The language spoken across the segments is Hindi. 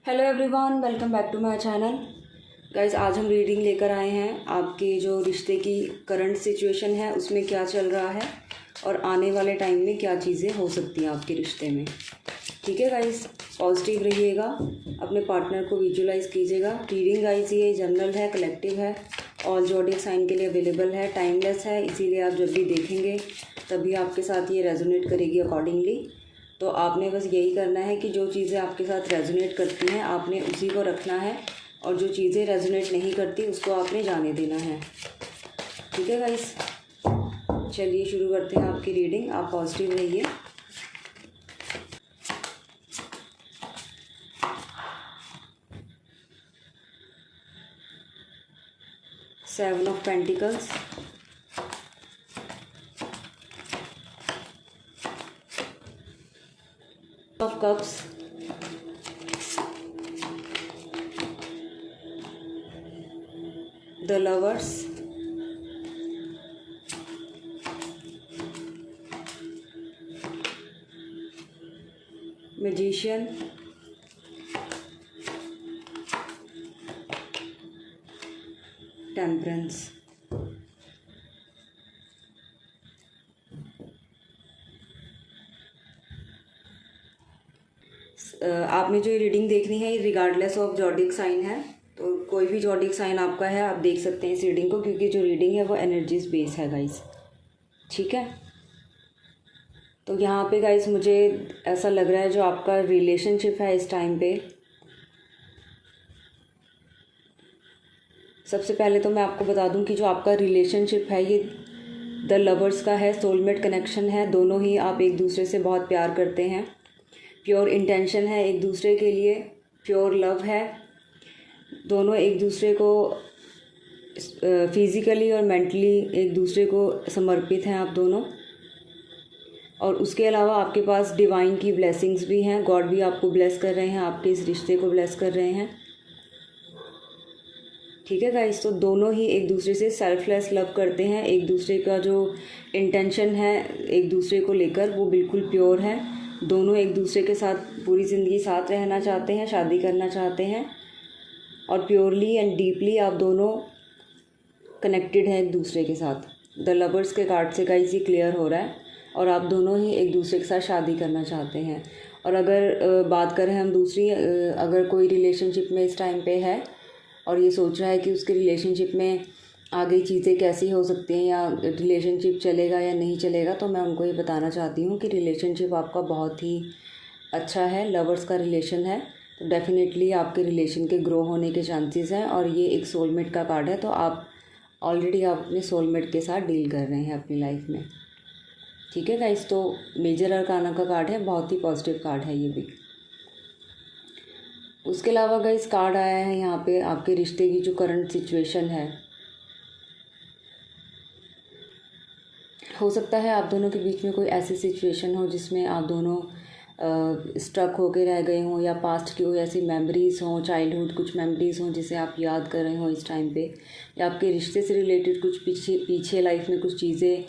Hello everyone, welcome back to my channel. Guys, आज हम रीडिंग लेकर आए हैं आपके जो रिश्ते की करंट सिचुएशन है उसमें क्या चल रहा है और आने वाले टाइम में क्या चीज़ें हो सकती हैं आपके रिश्ते में। ठीक है गाइस, पॉजिटिव रहिएगा, अपने पार्टनर को विजुलाइज कीजिएगा। रीडिंग गाइस ये जनरल है, कलेक्टिव है, ऑल ज़ोडिएक साइन के लिए अवेलेबल है, टाइमलेस है, इसीलिए आप जब भी देखेंगे तभी आपके साथ ये रेजोनेट करेगी अकॉर्डिंगली। तो आपने बस यही करना है कि जो चीज़ें आपके साथ रेजोनेट करती हैं आपने उसी को रखना है और जो चीज़ें रेजोनेट नहीं करती उसको आपने जाने देना है। ठीक है गाइस, चलिए शुरू करते हैं आपकी रीडिंग। आप पॉजिटिव रहिए। Seven of pentacles, of cups, the lovers, magician, temperance. आपने जो ये रीडिंग देखनी है ये रिगार्डलेस ऑफ ज़ोडिएक साइन है, तो कोई भी ज़ोडिएक साइन आपका है आप देख सकते हैं इस रीडिंग को, क्योंकि जो रीडिंग है वो एनर्जीज बेस है गाइस। ठीक है, तो यहाँ पे गाइस मुझे ऐसा लग रहा है जो आपका रिलेशनशिप है इस टाइम पे, सबसे पहले तो मैं आपको बता दूं कि जो आपका रिलेशनशिप है ये द लवर्स का है, सोलमेट कनेक्शन है। दोनों ही आप एक दूसरे से बहुत प्यार करते हैं, प्योर इंटेंशन है एक दूसरे के लिए, प्योर लव है। दोनों एक दूसरे को फिज़िकली और मेंटली एक दूसरे को समर्पित हैं आप दोनों। और उसके अलावा आपके पास डिवाइन की ब्लेसिंग्स भी हैं, गॉड भी आपको ब्लेस कर रहे हैं, आपके इस रिश्ते को ब्लेस कर रहे हैं। ठीक है गाइस, तो दोनों ही एक दूसरे से सेल्फलेस लव करते हैं। एक दूसरे का जो इंटेंशन है एक दूसरे को लेकर वो बिल्कुल प्योर है। दोनों एक दूसरे के साथ पूरी ज़िंदगी साथ रहना चाहते हैं, शादी करना चाहते हैं और प्योरली एंड डीपली आप दोनों कनेक्टेड हैं एक दूसरे के साथ। द लवर्स के कार्ड से गाइस ये क्लियर हो रहा है और आप दोनों ही एक दूसरे के साथ शादी करना चाहते हैं। और अगर बात करें हम दूसरी, अगर कोई रिलेशनशिप में इस टाइम पे है और ये सोच रहा है कि उसके रिलेशनशिप में आगे चीज़ें कैसी हो सकती हैं या रिलेशनशिप चलेगा या नहीं चलेगा, तो मैं उनको ये बताना चाहती हूँ कि रिलेशनशिप आपका बहुत ही अच्छा है। लवर्स का रिलेशन है तो डेफिनेटली आपके रिलेशन के ग्रो होने के चांसेस हैं। और ये एक सोलमेट का कार्ड है, तो आप ऑलरेडी आप अपने सोलमेट के साथ डील कर रहे हैं अपनी लाइफ में। ठीक है गाइस, तो मेजर अरकाना का कार्ड है, बहुत ही पॉजिटिव कार्ड है ये भी। उसके अलावा गाइस कार्ड आया है यहाँ पे आपके रिश्ते की जो करंट सिचुएशन है। हो सकता है आप दोनों के बीच में कोई ऐसी सिचुएशन हो जिसमें आप दोनों स्ट्रक होके रह गए हों, या पास्ट की कोई ऐसी मेमोरीज़ हों, चाइल्डहुड कुछ मेमोरीज़ हों जिसे आप याद कर रहे हों इस टाइम पे, या आपके रिश्ते से रिलेटेड कुछ पीछे लाइफ में कुछ चीज़ें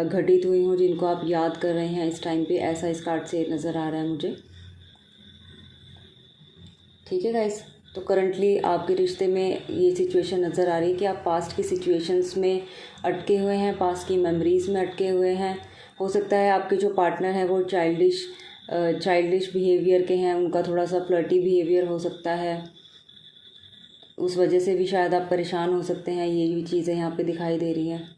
घटित हुई हों जिनको आप याद कर रहे हैं इस टाइम पे। ऐसा इस कार्ड से नज़र आ रहा है मुझे। ठीक है गाइस, तो करंटली आपके रिश्ते में ये सिचुएशन नज़र आ रही है कि आप पास्ट की सिचुएशंस में अटके हुए हैं, पास्ट की मेमोरीज़ में अटके हुए हैं। हो सकता है आपके जो पार्टनर हैं वो चाइल्डिश बिहेवियर के हैं, उनका थोड़ा सा फ्लर्टी बिहेवियर हो सकता है, उस वजह से भी शायद आप परेशान हो सकते हैं। ये भी चीज़ें यहाँ पे दिखाई दे रही हैं।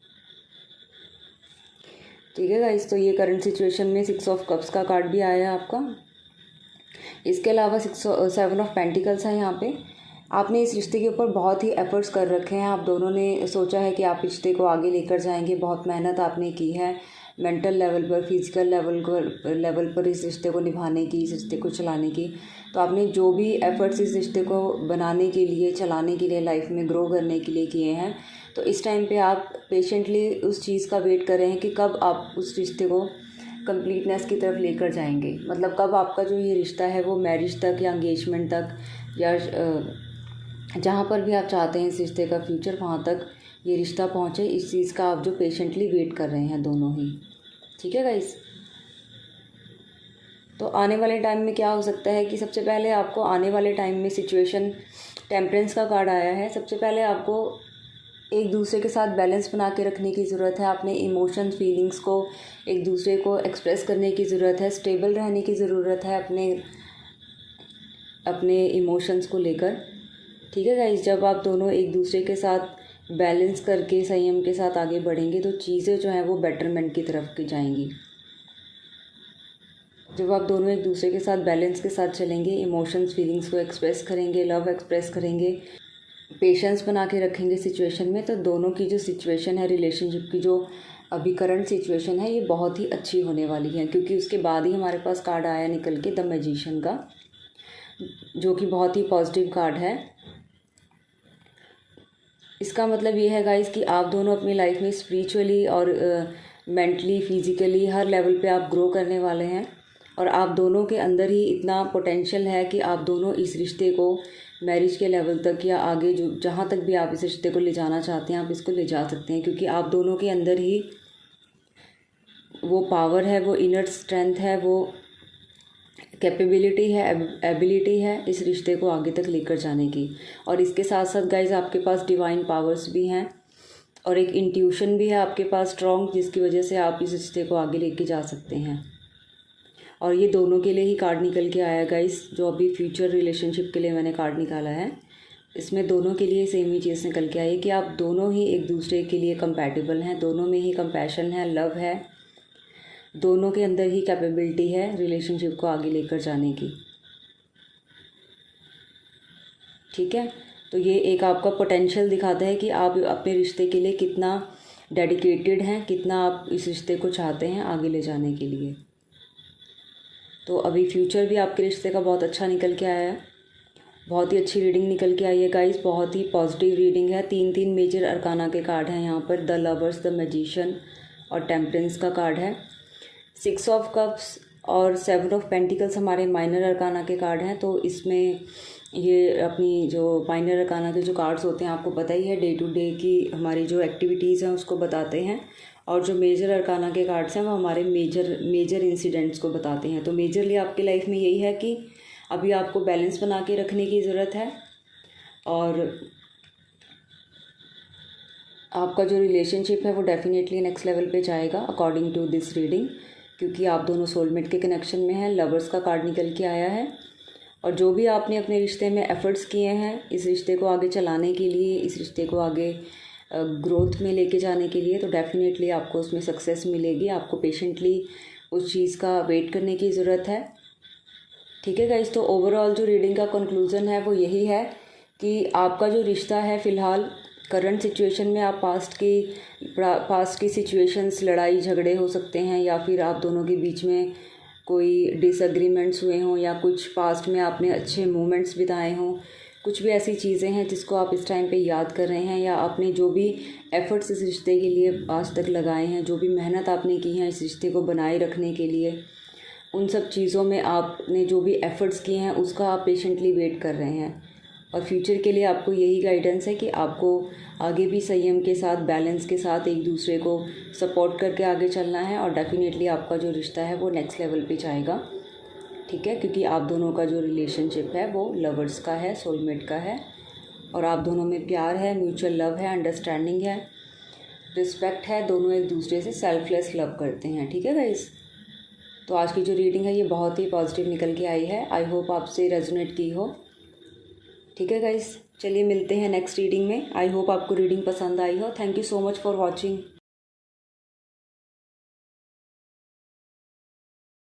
ठीक है गाइस, तो ये करंट सिचुएशन में 6 ऑफ कप्स का कार्ड भी आया है आपका। इसके अलावा 7 ऑफ पेंटिकल्स है यहाँ पे। आपने इस रिश्ते के ऊपर बहुत ही एफर्ट्स कर रखे हैं, आप दोनों ने सोचा है कि आप रिश्ते को आगे लेकर जाएंगे, बहुत मेहनत आपने की है मेंटल लेवल पर, फिजिकल लेवल पर इस रिश्ते को निभाने की, इस रिश्ते को चलाने की। तो आपने जो भी एफर्ट्स इस रिश्ते को बनाने के लिए, चलाने के लिए, लाइफ में ग्रो करने के लिए किए हैं, तो इस टाइम पे आप पेशेंटली उस चीज़ का वेट कर रहे हैं कि कब आप उस रिश्ते को कंप्लीटनेस की तरफ लेकर जाएंगे। मतलब कब आपका जो ये रिश्ता है वो मैरिज तक या एंगेजमेंट तक या जहाँ पर भी आप चाहते हैं इस रिश्ते का फ्यूचर, वहाँ तक ये रिश्ता पहुँचे, इस चीज़ का आप जो पेशेंटली वेट कर रहे हैं दोनों ही। ठीक है गाइस, तो आने वाले टाइम में क्या हो सकता है कि सबसे पहले आपको आने वाले टाइम में सिचुएशन, टेम्परेंस का कार्ड आया है, सबसे पहले आपको एक दूसरे के साथ बैलेंस बना के रखने की ज़रूरत है। अपने इमोशंस, फीलिंग्स को एक दूसरे को एक्सप्रेस करने की ज़रूरत है। स्टेबल रहने की ज़रूरत है अपने इमोशंस को लेकर। ठीक है गाइस, जब आप दोनों एक दूसरे के साथ बैलेंस करके संयम के साथ आगे बढ़ेंगे तो चीज़ें जो हैं वो बेटरमेंट की तरफ की जाएंगी। जब आप दोनों एक दूसरे के साथ बैलेंस के साथ चलेंगे, इमोशंस, फीलिंग्स को एक्सप्रेस करेंगे, लव एक्सप्रेस करेंगे, पेशेंस बना के रखेंगे सिचुएशन में, तो दोनों की जो सिचुएशन है, रिलेशनशिप की जो अभी करंट सिचुएशन है, ये बहुत ही अच्छी होने वाली है। क्योंकि उसके बाद ही हमारे पास कार्ड आया निकल के द मैजिशियन का, जो कि बहुत ही पॉजिटिव कार्ड है। इसका मतलब ये है गाइस कि आप दोनों अपनी लाइफ में स्पिरिचुअली और मेंटली, फिजिकली हर लेवल पे आप ग्रो करने वाले हैं। और आप दोनों के अंदर ही इतना पोटेंशियल है कि आप दोनों इस रिश्ते को मैरिज के लेवल तक या आगे जो जहाँ तक भी आप इस रिश्ते को ले जाना चाहते हैं, आप इसको ले जा सकते हैं। क्योंकि आप दोनों के अंदर ही वो पावर है, वो इनर स्ट्रेंथ है, वो कैपेबिलिटी है, एबिलिटी है इस रिश्ते को आगे तक लेकर जाने की। और इसके साथ साथ गाइज आपके पास डिवाइन पावर्स भी हैं और एक इंट्यूशन भी है आपके पास स्ट्रॉन्ग, जिसकी वजह से आप इस रिश्ते को आगे लेके जा सकते हैं। और ये दोनों के लिए ही कार्ड निकल के आया गाइस, जो अभी फ्यूचर रिलेशनशिप के लिए मैंने कार्ड निकाला है। इसमें दोनों के लिए सेम ही चीज़ निकल के आई है कि आप दोनों ही एक दूसरे के लिए कंपैटिबल हैं, दोनों में ही कंपैशन है, लव है, दोनों के अंदर ही कैपेबिलिटी है रिलेशनशिप को आगे लेकर जाने की। ठीक है, तो ये एक आपका पोटेंशियल दिखाता है कि आप अपने रिश्ते के लिए कितना डेडिकेटेड हैं, कितना आप इस रिश्ते को चाहते हैं आगे ले जाने के लिए। तो अभी फ्यूचर भी आपके रिश्ते का बहुत अच्छा निकल के आया है, बहुत ही अच्छी रीडिंग निकल के आई है गाइस, बहुत ही पॉजिटिव रीडिंग है। 3 मेजर अरकाना के कार्ड हैं यहाँ पर, द लवर्स, द मैजिशियन और टेम्परेंस का कार्ड है। 6 ऑफ कप्स और 7 ऑफ पेंटिकल्स हमारे माइनर अरकाना के कार्ड हैं। तो इसमें ये अपनी जो माइनर अरकाना के जो कार्ड्स होते हैं, आपको पता ही है, डे टू डे की हमारी जो एक्टिविटीज़ हैं उसको बताते हैं। और जो मेजर अरकाना के कार्ड्स हैं वो हमारे मेजर इंसिडेंट्स को बताते हैं। तो मेजरली आपकी लाइफ में यही है कि अभी आपको बैलेंस बना के रखने की ज़रूरत है और आपका जो रिलेशनशिप है वो डेफिनेटली नेक्स्ट लेवल पे जाएगा अकॉर्डिंग टू दिस रीडिंग, क्योंकि आप दोनों सोलमेट के कनेक्शन में हैं। लवर्स का कार्ड निकल के आया है और जो भी आपने अपने रिश्ते में एफ़र्ट्स किए हैं इस रिश्ते को आगे चलाने के लिए, इस रिश्ते को आगे ग्रोथ में लेके जाने के लिए, तो डेफिनेटली आपको उसमें सक्सेस मिलेगी। आपको पेशेंटली उस चीज़ का वेट करने की ज़रूरत है। ठीक है गाइस, तो ओवरऑल जो रीडिंग का कंक्लूज़न है वो यही है कि आपका जो रिश्ता है फ़िलहाल करंट सिचुएशन में, आप पास्ट की सिचुएशंस, लड़ाई झगड़े हो सकते हैं या फिर आप दोनों के बीच में कोई डिसएग्रीमेंट्स हुए हों या कुछ पास्ट में आपने अच्छे मोमेंट्स बिताए हों, कुछ भी ऐसी चीज़ें हैं जिसको आप इस टाइम पे याद कर रहे हैं, या आपने जो भी एफ़र्ट्स इस रिश्ते के लिए आज तक लगाए हैं, जो भी मेहनत आपने की है इस रिश्ते को बनाए रखने के लिए, उन सब चीज़ों में आपने जो भी एफ़र्ट्स किए हैं उसका आप पेशेंटली वेट कर रहे हैं। और फ्यूचर के लिए आपको यही गाइडेंस है कि आपको आगे भी संयम के साथ, बैलेंस के साथ एक दूसरे को सपोर्ट करके आगे चलना है और डेफिनेटली आपका जो रिश्ता है वो नेक्स्ट लेवल पे जाएगा। ठीक है, क्योंकि आप दोनों का जो रिलेशनशिप है वो लवर्स का है, सोलमेट का है और आप दोनों में प्यार है, म्यूचुअल लव है, अंडरस्टैंडिंग है, रिस्पेक्ट है, दोनों एक दूसरे से सेल्फलेस लव करते हैं। ठीक है गाइस, तो आज की जो रीडिंग है ये बहुत ही पॉजिटिव निकल के आई है। आई होप आपसे रेजोनेट की हो। ठीक है गाइस, चलिए मिलते हैं नेक्स्ट रीडिंग में। आई होप आपको रीडिंग पसंद आई हो। Thank you so much for watching.